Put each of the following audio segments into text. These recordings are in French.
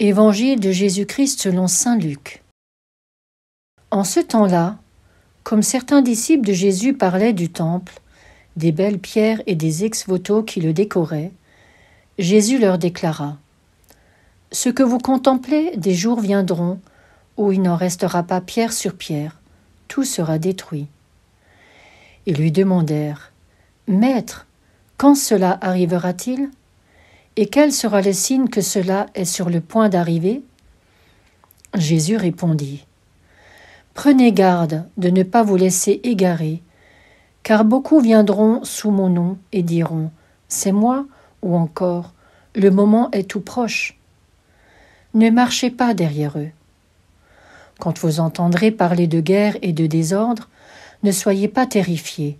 Évangile de Jésus-Christ selon saint Luc. En ce temps-là, comme certains disciples de Jésus parlaient du temple, des belles pierres et des ex-voto qui le décoraient, Jésus leur déclara : « Ce que vous contemplez, des jours viendront où il n'en restera pas pierre sur pierre, tout sera détruit. » Ils lui demandèrent : « Maître, quand cela arrivera-t-il ? Et quel sera le signe que cela est sur le point d'arriver ?» Jésus répondit : « Prenez garde de ne pas vous laisser égarer, car beaucoup viendront sous mon nom et diront : C'est moi, ou encore : Le moment est tout proche. Ne marchez pas derrière eux. Quand vous entendrez parler de guerre et de désordre, ne soyez pas terrifiés.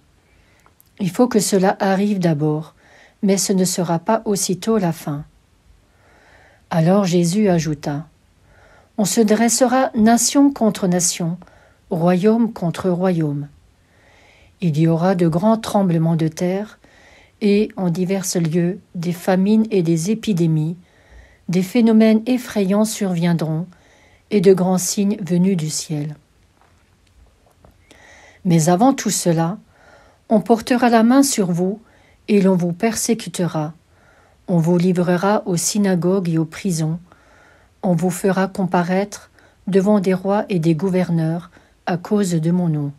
Il faut que cela arrive d'abord, mais ce ne sera pas aussitôt la fin. » Alors Jésus ajouta : « On se dressera nation contre nation, royaume contre royaume. Il y aura de grands tremblements de terre, et, en divers lieux, des famines et des épidémies, des phénomènes effrayants surviendront, et de grands signes venus du ciel. Mais avant tout cela, on portera la main sur vous, et l'on vous persécutera. On vous livrera aux synagogues et aux prisons. On vous fera comparaître devant des rois et des gouverneurs à cause de mon nom.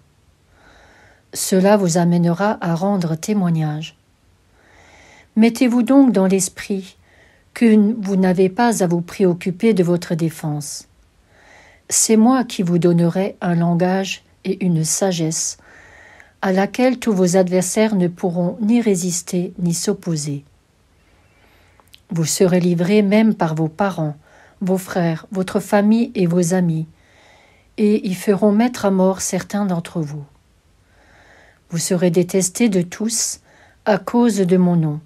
Cela vous amènera à rendre témoignage. Mettez-vous donc dans l'esprit que vous n'avez pas à vous préoccuper de votre défense. C'est moi qui vous donnerai un langage et une sagesse à laquelle tous vos adversaires ne pourront ni résister ni s'opposer. Vous serez livrés même par vos parents, vos frères, votre famille et vos amis, et ils feront mettre à mort certains d'entre vous. Vous serez détestés de tous à cause de mon nom,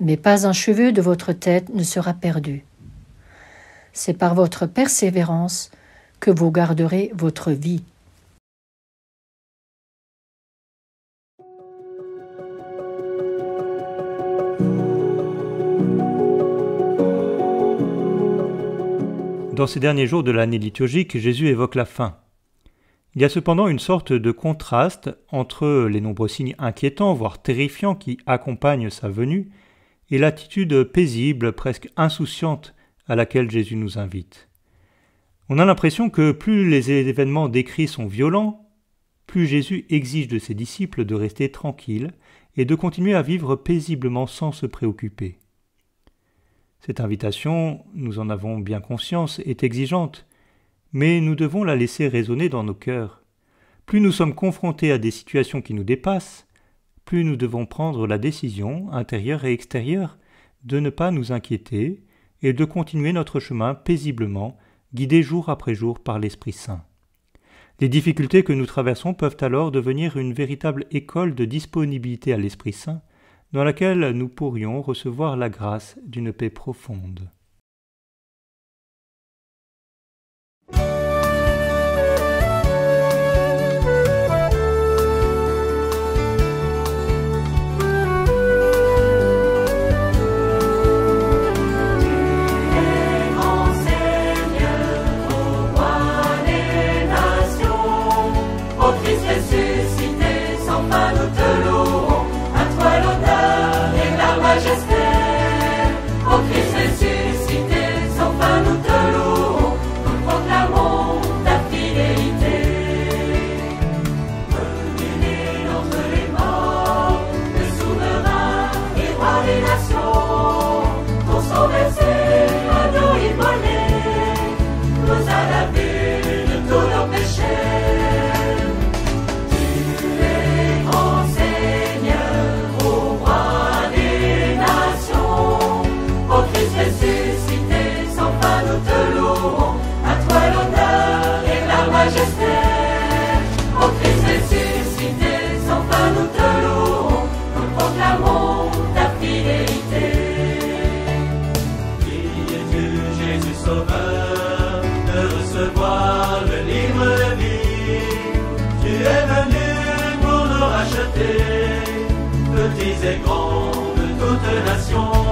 mais pas un cheveu de votre tête ne sera perdu. C'est par votre persévérance que vous garderez votre vie. » Dans ces derniers jours de l'année liturgique, Jésus évoque la fin. Il y a cependant une sorte de contraste entre les nombreux signes inquiétants, voire terrifiants, qui accompagnent sa venue, et l'attitude paisible, presque insouciante, à laquelle Jésus nous invite. On a l'impression que plus les événements décrits sont violents, plus Jésus exige de ses disciples de rester tranquilles et de continuer à vivre paisiblement sans se préoccuper. Cette invitation, nous en avons bien conscience, est exigeante, mais nous devons la laisser résonner dans nos cœurs. Plus nous sommes confrontés à des situations qui nous dépassent, plus nous devons prendre la décision, intérieure et extérieure, de ne pas nous inquiéter et de continuer notre chemin paisiblement, guidés jour après jour par l'Esprit Saint. Les difficultés que nous traversons peuvent alors devenir une véritable école de disponibilité à l'Esprit Saint, dans laquelle nous pourrions recevoir la grâce d'une paix profonde. Petits et grands de toute nation.